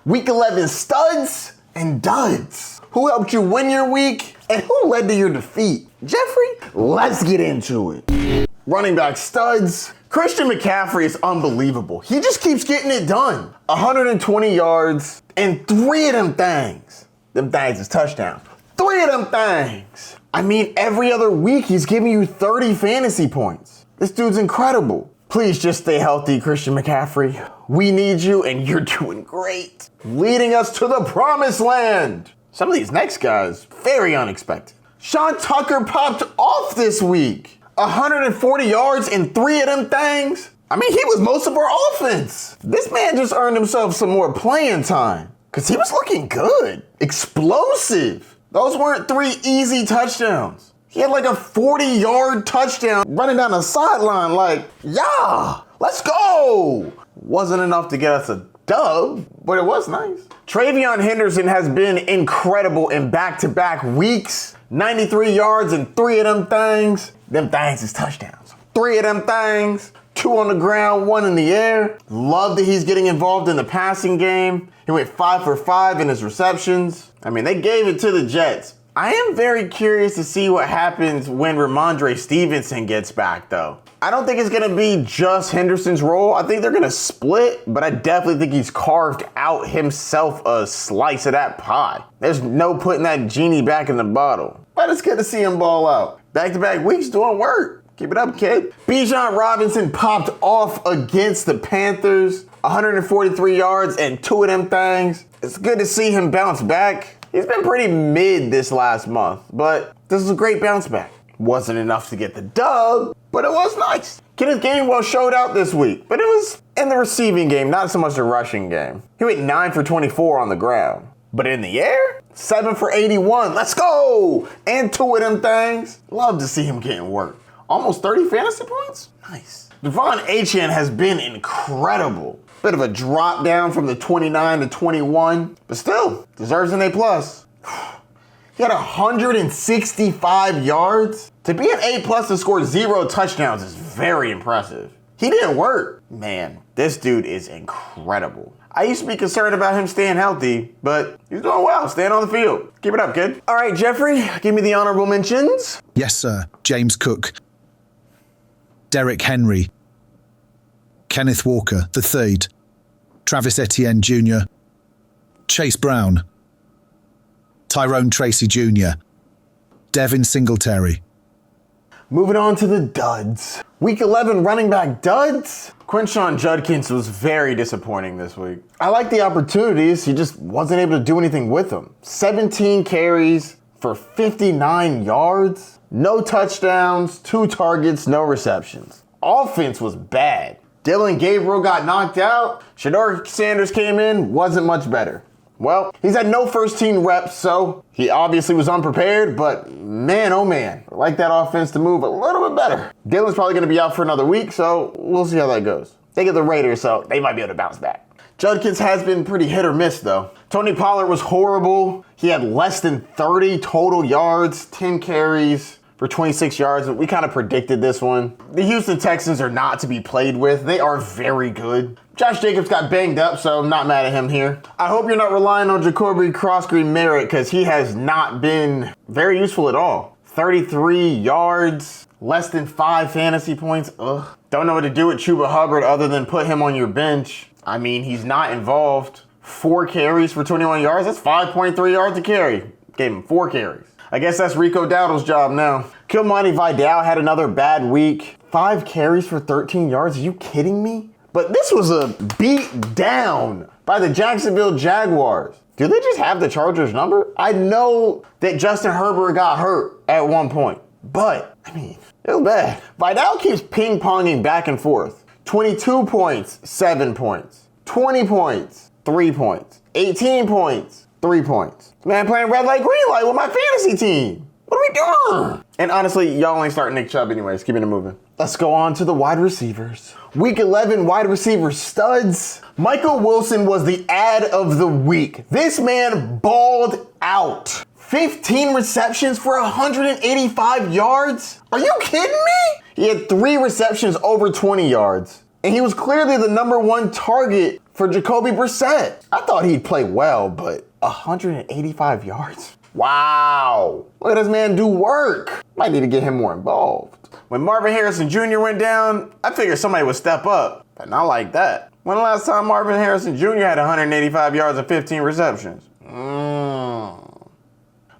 Week 11 studs and duds. Who helped you win your week and who led to your defeat? Geoffrey, let's get into it. Running back studs. Christian McCaffrey is unbelievable. He just keeps getting it done. 120 yards and 3 of them things. Them things is touchdowns. 3 of them things. I mean, every other week he's giving you 30 fantasy points. This dude's incredible. Please just stay healthy, Christian McCaffrey. We need you and you're doing great. Leading us to the promised land. Some of these next guys, very unexpected. Sean Tucker popped off this week. 140 yards and 3 of them things. I mean, he was most of our offense. This man just earned himself some more playing time because he was looking good. Explosive. Those weren't 3 easy touchdowns. He had like a 40-yard touchdown running down the sideline like, yeah, let's go. Wasn't enough to get us a dub, but it was nice. Travion Henderson has been incredible in back-to-back weeks. 93 yards and 3 of them things. Them things is touchdowns. 3 of them things. 2 on the ground, 1 in the air. Love that he's getting involved in the passing game. He went 5 for 5 in his receptions. I mean, they gave it to the Jets. I am very curious to see what happens when Ramondre Stevenson gets back, though. I don't think it's going to be just Henderson's role. I think they're going to split, but I definitely think he's carved out himself a slice of that pie. There's no putting that genie back in the bottle. But it's good to see him ball out. Back-to-back weeks doing work. Keep it up, kid. Bijan Robinson popped off against the Panthers. 143 yards and 2 of them things. It's good to see him bounce back. He's been pretty mid this last month, but this is a great bounce back. Wasn't enough to get the dub, but it was nice. Kenneth Gainwell showed out this week, but it was in the receiving game, not so much the rushing game. He went 9 for 24 on the ground, but in the air, 7 for 81. Let's go! And 2 of them things. Love to see him getting work. Almost 30 fantasy points? Nice. Devon Achane has been incredible. Bit of a drop down from the 29 to 21, but still deserves an A+. He had 165 yards. To be an A+ and score 0 touchdowns is very impressive. He didn't work. Man, this dude is incredible. I used to be concerned about him staying healthy, but he's doing well, staying on the field. Keep it up, kid. All right, Geoffrey, give me the honorable mentions. Yes, sir. James Cook, Derrick Henry, Kenneth Walker III, Travis Etienne Jr., Chase Brown, Tyrone Tracy Jr., Devin Singletary. Moving on to the duds. Week 11 running back duds. Quinshon Judkins was very disappointing this week. I like the opportunities, he just wasn't able to do anything with them. 17 carries for 59 yards, no touchdowns, 2 targets, no receptions. Offense was bad. Dylan Gabriel got knocked out. Shedeur Sanders came in, wasn't much better. Well, he's had no first team reps, so he obviously was unprepared, but man, oh man, I'd like that offense to move a little bit better. Dylan's probably going to be out for another week, so we'll see how that goes. They get the Raiders, so they might be able to bounce back. Judkins has been pretty hit or miss, though. Tony Pollard was horrible. He had less than 30 total yards, 10 carries for 26 yards. We kind of predicted this one. The Houston Texans are not to be played with. They are very good. Josh Jacobs got banged up, so I'm not mad at him here. I hope you're not relying on Jacoby Cross-Green-Merritt because he has not been very useful at all. 33 yards, less than 5 fantasy points. Ugh. Don't know what to do with Chuba Hubbard other than put him on your bench. I mean, he's not involved. 4 carries for 21 yards. That's 5.3 yards a carry. Gave him 4 carries. I guess that's Rico Dowdle's job now. Kilmonty Vidal had another bad week. 5 carries for 13 yards. Are you kidding me? But this was a beat down by the Jacksonville Jaguars. Do they just have the Chargers number? I know that Justin Herbert got hurt at one point, but I mean, it was bad. Vidal keeps ping-ponging back and forth. 22 points, 7 points. 20 points, 3 points. 18 points, 3 points. Man playing red light, green light with my fantasy team. What are we doing? And honestly, y'all ain't starting Nick Chubb anyways. Keeping it moving. Let's go on to the wide receivers. Week 11 wide receiver studs. Michael Wilson was the ad of the week. This man balled out. 15 receptions for 185 yards? Are you kidding me? He had 3 receptions over 20 yards. And he was clearly the #1 target for Jacoby Brissett. I thought he'd play well, but 185 yards? Wow. Look at this man do work. Might need to get him more involved. When Marvin Harrison Jr. went down, I figured somebody would step up, but not like that. When the last time Marvin Harrison Jr. had 185 yards and 15 receptions?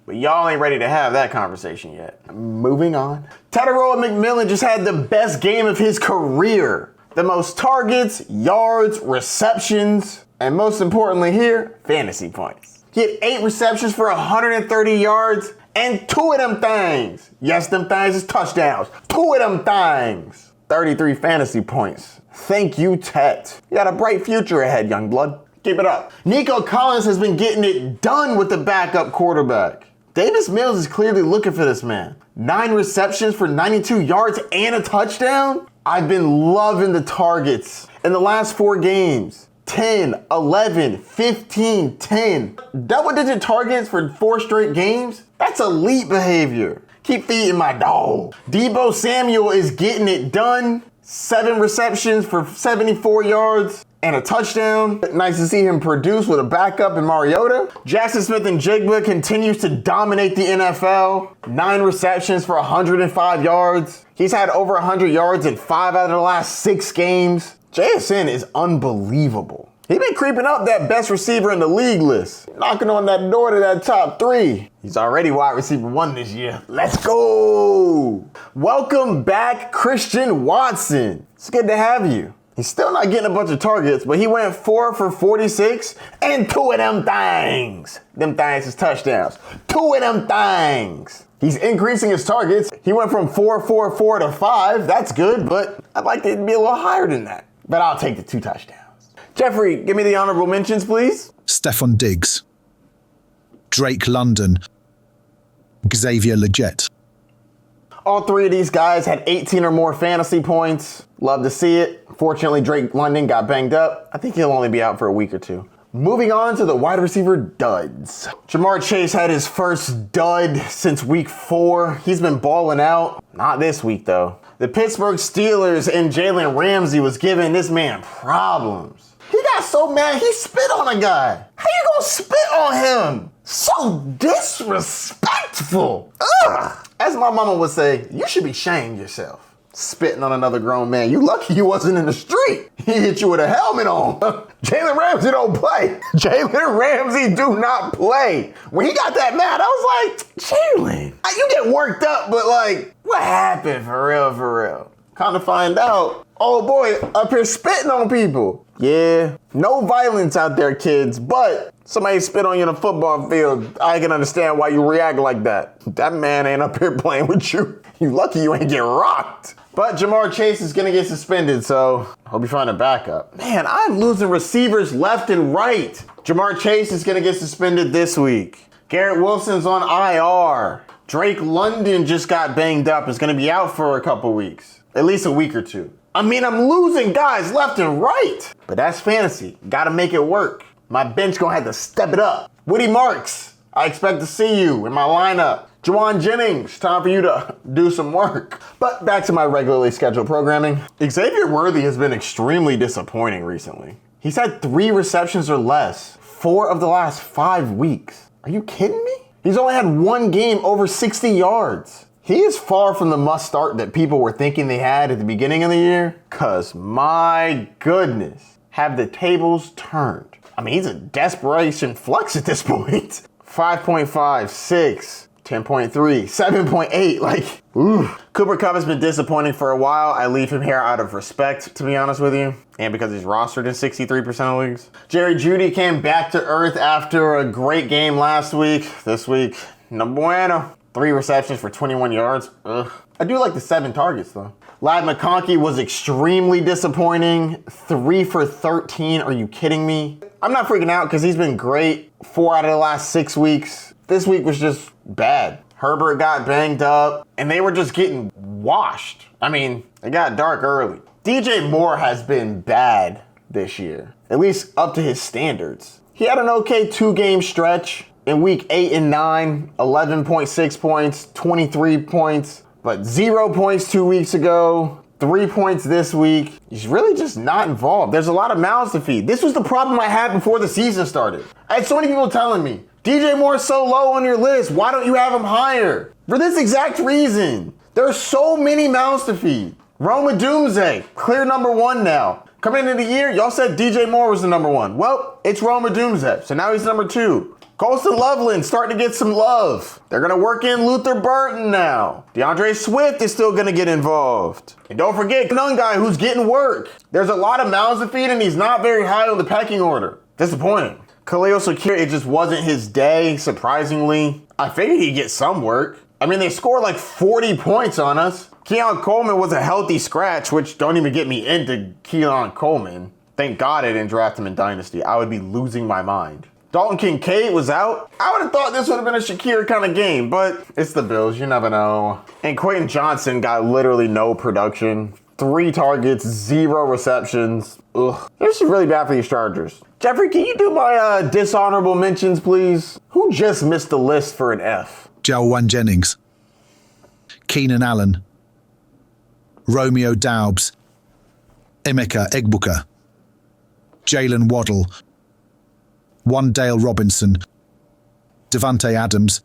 But y'all ain't ready to have that conversation yet. Moving on. Tedoroa McMillan just had the best game of his career. The most targets, yards, receptions, and most importantly here, fantasy points. He had 8 receptions for 130 yards and 2 of them things. Yes, them things is touchdowns. 2 of them things. 33 fantasy points. Thank you, Tet. You got a bright future ahead, young blood. Keep it up. Nico Collins has been getting it done with the backup quarterback. Davis Mills is clearly looking for this man. 9 receptions for 92 yards and a touchdown? I've been loving the targets in the last 4 games. 10, 11, 15, 10. Double-digit targets for 4 straight games? That's elite behavior. Keep feeding my dog. Deebo Samuel is getting it done. 7 receptions for 74 yards and a touchdown. Nice to see him produce with a backup in Mariota. Jackson Smith-Njigba continues to dominate the NFL. 9 receptions for 105 yards. He's had over 100 yards in 5 out of the last 6 games. JSN is unbelievable. He's been creeping up that best receiver in the league list, knocking on that door to that top 3. He's already wide receiver 1 this year. Let's go. Welcome back, Christian Watson. It's good to have you. He's still not getting a bunch of targets, but he went 4 for 46 and 2 of them things. Them things is touchdowns. 2 of them things. He's increasing his targets. He went from 4 to 5. That's good, but I'd like it to be a little higher than that. But I'll take the 2 touchdowns. Geoffrey, give me the honorable mentions, please. Stephon Diggs, Drake London, Xavier Legette. All 3 of these guys had 18 or more fantasy points. Love to see it. Fortunately, Drake London got banged up. I think he'll only be out for a week or 2. Moving on to the wide receiver duds. Jamar Chase had his first dud since week 4. He's been balling out. Not this week, though. The Pittsburgh Steelers and Jalen Ramsey was giving this man problems. He got so mad he spit on a guy. How you gonna spit on him? So disrespectful. Ugh. As my mama would say, you should be shamed yourself. Spitting on another grown man. You lucky you wasn't in the street. He hit you with a helmet on. Jalen Ramsey don't play. Jalen Ramsey do not play. When he got that mad, I was like, Jalen, you get worked up, but like, what happened for real, for real? Kind of find out, oh boy, up here spitting on people. Yeah, no violence out there, kids, but somebody spit on you in a football field, I can understand why you react like that. That man ain't up here playing with you. You lucky you ain't get rocked. But Jamar Chase is gonna get suspended, so hope you find a backup. Man, I'm losing receivers left and right. Jamar Chase is gonna get suspended this week. Garrett Wilson's on IR. Drake London just got banged up, is gonna be out for a couple weeks. At least a week or 2. I mean, I'm losing guys left and right. But that's fantasy. Gotta make it work. My bench gonna have to step it up. Woody Marks, I expect to see you in my lineup. Juwan Jennings, time for you to do some work. But back to my regularly scheduled programming. Xavier Worthy has been extremely disappointing recently. He's had 3 receptions or less, 4 of the last 5 weeks. Are you kidding me? He's only had 1 game over 60 yards. He is far from the must start that people were thinking they had at the beginning of the year. Cause my goodness, have the tables turned. I mean, he's a desperation flex at this point. 5.5, 6, 10.3, 7.8, like, ooh. Cooper Kupp has been disappointing for a while. I leave him here out of respect, to be honest with you. And because he's rostered in 63% of leagues. Jerry Jeudy came back to earth after a great game last week. This week, no bueno. 3 receptions for 21 yards. Ugh. I do like the 7 targets, though. Ladd McConkey was extremely disappointing. 3 for 13. Are you kidding me? I'm not freaking out because he's been great 4 out of the last 6 weeks. This week was just bad. Herbert got banged up, and they were just getting washed. I mean, it got dark early. DJ Moore has been bad this year, at least up to his standards. He had an okay 2-game stretch. In week 8 and 9, 11.6 points, 23 points, but 0 points 2 weeks ago, 3 points this week. He's really just not involved. There's a lot of mouths to feed. This was the problem I had before the season started. I had so many people telling me, DJ Moore's so low on your list. Why don't you have him higher? For this exact reason. There are so many mouths to feed. Roma Doomsday, clear number 1 now. Coming into the year, y'all said DJ Moore was the number 1. Well, it's Roma Doomsday, so now he's number 2. Colston Loveland starting to get some love. They're going to work in Luther Burton now. DeAndre Swift is still going to get involved. And don't forget, Nunn guy who's getting work. There's a lot of mouths to feed and he's not very high on the pecking order. Disappointing. Khalil Shakir, it just wasn't his day, surprisingly. I figured he'd get some work. I mean, they scored like 40 points on us. Keon Coleman was a healthy scratch, which don't even get me into Keon Coleman. Thank God I didn't draft him in Dynasty. I would be losing my mind. Dalton Kincaid was out. I would have thought this would have been a Shakir kind of game, but it's the Bills. You never know. And Quentin Johnson got literally no production. 3 targets, 0 receptions. Ugh. This is really bad for these Chargers. Geoffrey, can you do my dishonorable mentions, please? Who just missed the list for an F? Jalwan Jennings, Keenan Allen, Romeo Doubs, Emeka Egbuka, Jalen Waddle, Wandale Robinson, Devontae Adams.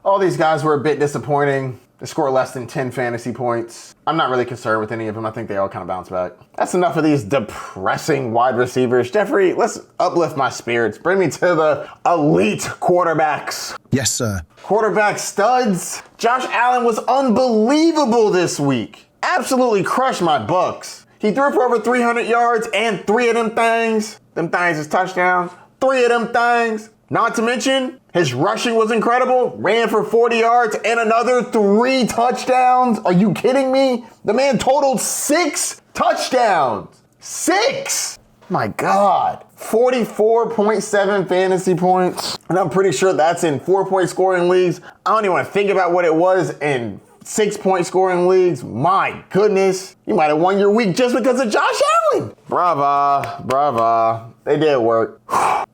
All these guys were a bit disappointing. They score less than 10 fantasy points. I'm not really concerned with any of them. I think they all kind of bounce back. That's enough of these depressing wide receivers. Geoffrey, let's uplift my spirits. Bring me to the elite quarterbacks. Yes, sir. Quarterback studs. Josh Allen was unbelievable this week. Absolutely crushed my Bucks. He threw for over 300 yards and 3 of them things. Them things is touchdowns. 3 of them things. Not to mention, his rushing was incredible. Ran for 40 yards and another 3 touchdowns. Are you kidding me? The man totaled 6 touchdowns. 6! My God. 44.7 fantasy points. And I'm pretty sure that's in 4-point scoring leagues. I don't even want to think about what it was in 6-point scoring leagues. My goodness. You might have won your week just because of Josh Allen. Brava. They did work.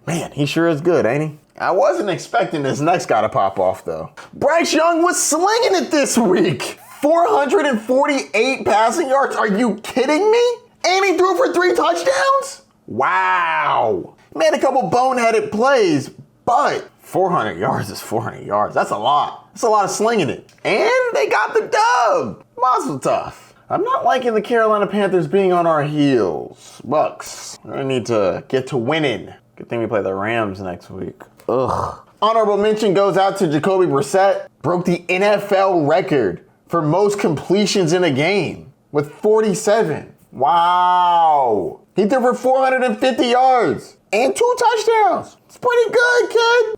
Man, he sure is good, ain't he? I wasn't expecting this next guy to pop off, though. Bryce Young was slinging it this week. 448 passing yards. Are you kidding me? And he threw for 3 touchdowns? Wow. Made a couple boneheaded plays, but 400 yards is 400 yards. That's a lot. That's a lot of slinging it. And they got the dub. Mazel tov. I'm not liking the Carolina Panthers being on our heels. Bucks, I need to get to winning. Good thing we play the Rams next week. Ugh. Honorable mention goes out to Jacoby Brissett. Broke the NFL record for most completions in a game with 47. Wow. He threw for 450 yards and 2 touchdowns. It's pretty good, kid.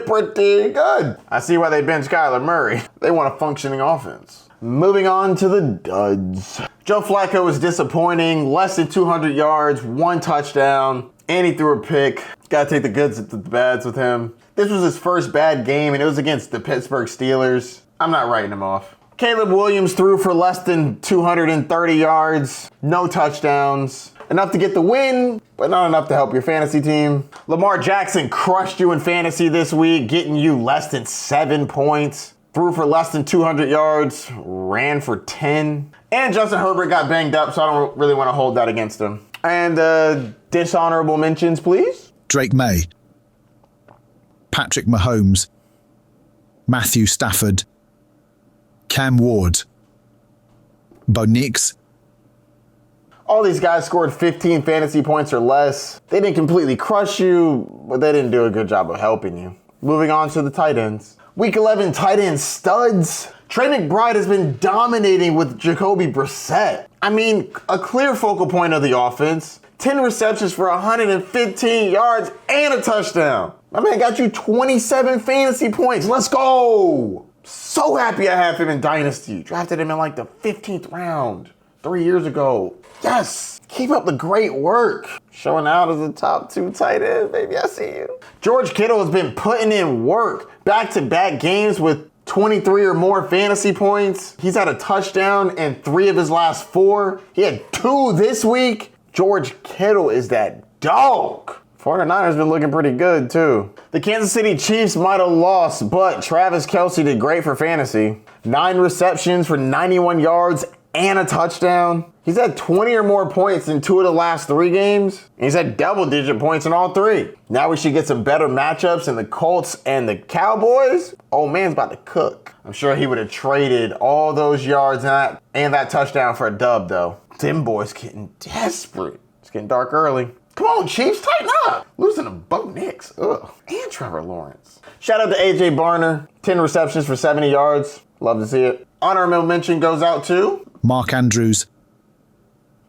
Pretty good. I see why they benched Kyler Murray. They want a functioning offense. Moving on to the duds. Joe Flacco was disappointing. Less than 200 yards, 1 touchdown, and he threw a pick. Gotta take the goods with the bads with him. This was his first bad game, and it was against the Pittsburgh Steelers. I'm not writing him off. Caleb Williams threw for less than 230 yards, no touchdowns. Enough to get the win, but not enough to help your fantasy team. Lamar Jackson crushed you in fantasy this week, getting you less than 7 points. Threw for less than 200 yards, ran for 10. And Justin Herbert got banged up, so I don't really want to hold that against him. And dishonorable mentions, please. Drake May, Patrick Mahomes, Matthew Stafford, Cam Ward, Bo Nix. All these guys scored 15 fantasy points or less. They didn't completely crush you, but they didn't do a good job of helping you. Moving on to the tight ends. Week 11 tight end studs. Trey McBride has been dominating with Jacoby Brissett. I mean, a clear focal point of the offense. 10 receptions for 115 yards and a touchdown. My man got you 27 fantasy points. Let's go. So happy I have him in Dynasty. Drafted him in like the 15th round 3 years ago. Yes. Keep up the great work. Showing out as a top 2 tight end, baby. I see you. George Kittle has been putting in work. Back-to-back games with 23 or more fantasy points. He's had a touchdown in 3 of his last 4. He had 2 this week. George Kittle is that dog. 49ers been looking pretty good, too. The Kansas City Chiefs might have lost, but Travis Kelce did great for fantasy. 9 receptions for 91 yards and a touchdown. He's had 20 or more points in 2 of the last 3 games. And he's had double-digit points in all 3. Now we should get some better matchups in the Colts and the Cowboys. Old man's about to cook. I'm sure he would have traded all those yards and that touchdown for a dub, though. Them boys getting desperate. It's getting dark early. Come on, Chiefs, tighten up. Losing to Bo Nix. Ugh. And Trevor Lawrence. Shout out to A.J. Barner. 10 receptions for 70 yards. Love to see it. Honorable mention goes out to Mark Andrews.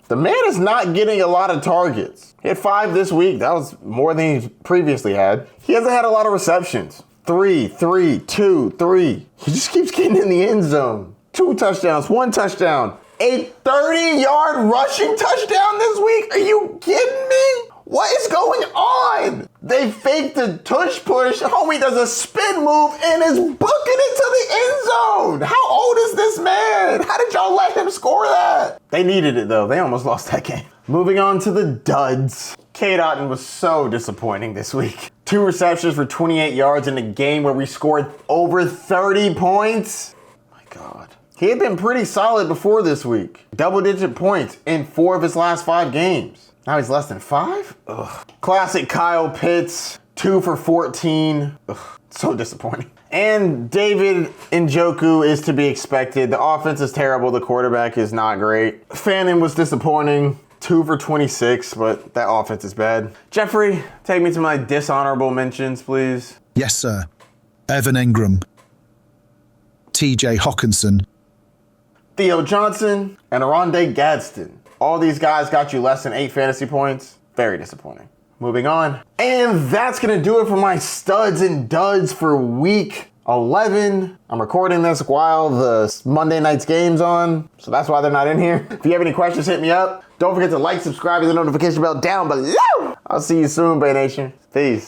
The man is not getting a lot of targets. He had 5 this week. That was more than he previously had. He hasn't had a lot of receptions. 3, 3, 2, 3. He just keeps getting in the end zone. 2 touchdowns, 1 touchdown. A 30-yard rushing touchdown this week? Are you kidding me? What is going on? They faked the tush push. Homie does a spin move and is booking it to the end zone. How old is this man? How did y'all let him score that? They needed it, though. They almost lost that game. Moving on to the duds. Cade Otton was so disappointing this week. 2 receptions for 28 yards in a game where we scored over 30 points. My God. He had been pretty solid before this week. Double-digit points in 4 of his last 5 games. Now he's less than 5? Ugh. Classic Kyle Pitts, 2 for 14. Ugh. So disappointing. And David Njoku is to be expected. The offense is terrible. The quarterback is not great. Fannin was disappointing. 2 for 26, but that offense is bad. Geoffrey, take me to my dishonorable mentions, please. Yes, sir. Evan Engram. TJ Hawkinson. Theo Johnson and Aronde Gadsden. All these guys got you less than 8 fantasy points. Very disappointing. Moving on. And that's going to do it for my studs and duds for week 11. I'm recording this while the Monday night's game's on, so that's why they're not in here. If you have any questions, hit me up. Don't forget to like, subscribe, and the notification bell down below. I'll see you soon, Bay Nation. Peace.